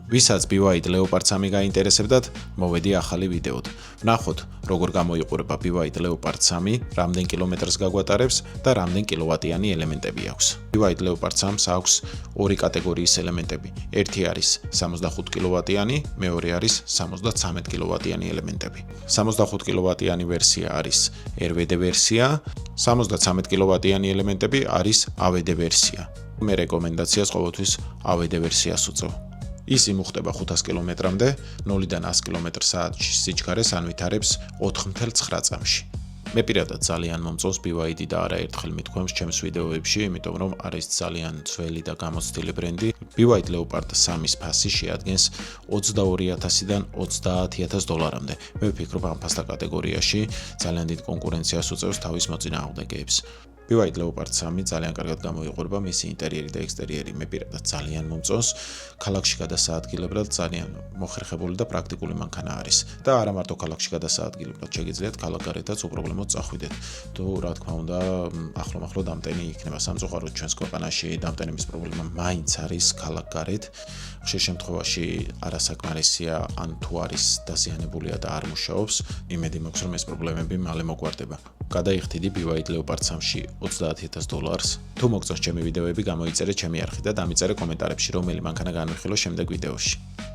ვისაც BYD Leopard 3 გაინტერესებდათ, მოვედი ახალი ვიდეოდ. ვნახოთ, როგორ გამოიყურება BYD Leopard 3, რამდენ კილომეტრს გაგვატარებს და რამდენ კილოვატიანი ელემენტები აქვს. BYD Leopard 3-ს აქვს ორი კატეგორიის ელემენტები. ერთი არის 65 კილოვატიანი, მეორე არის 73 კილოვატიანი ელემენტები. 65 კილოვატიანი ვერსია არის RVD ვერსია, 73 კილოვატიანი ელემენტები არის AVD ვერსია. მე რეკომენდაციას ყოველთვის AVD ვერსიას უწევ. ის იმუხტება 500 კილომეტრამდე, 0-დან 100 კმ/სთ სიჩქარეს ანვითარებს 4.9 წამში. მე პირადად ძალიან მომწონს BYD და არაერთხელ მithქვამს ჩემს ვიდეოებში, იმიტომ რომ არის ძალიან ძველი და გამოცდილი ბრენდი. BYD Leopard 3-ის ფასი შეადგენს 22,000-დან 30,000 დოლარამდე. მე ვფიქრობ, ამ ფასთა კატეგორიაში ძალიან დიდ კონკურენციას უწევს თავის მოწინააღმდეგეებს. BYD Leopard 3 ძალიან კარგად გამოიყურება მისი ინტერიერი და ექსტერიერი. მე პირადად ძალიან მომწონს. ქალაქში გადასაადგილებლად ძალიან მოხერხებული და პრაქტიკული მანქანა არის. და არა მარტო ქალაქში გადასაადგილებლად, შეგიძლიათ ქალაქგარეთაც უპრობლემოდ წახვიდეთ. თუ რა თქმა უნდა, ახლო-ახლო დამტენი იქნება სამწუხაროდ ჩვენს ქვეყანაში დამტენების პრობლემა მაინც არის ქალაქგარეთ. ხშირ შემთხვევაში არასაკმარისია, ან თუ არის დაზიანებულია და არ მუშაობს, იმედი მაქვს რომ ეს პრობლემები მალე მოგვარდება. გადაიხდიდი BYD Leopard 3-ში 30,000 დოლარს. თუ მოგწონს ჩემი ვიდეოები, გამოიწერე ჩემი არხი და დამიწერე კომენტარებში, რომელი მანქანა განვიხილო შემდეგ ვიდეოში.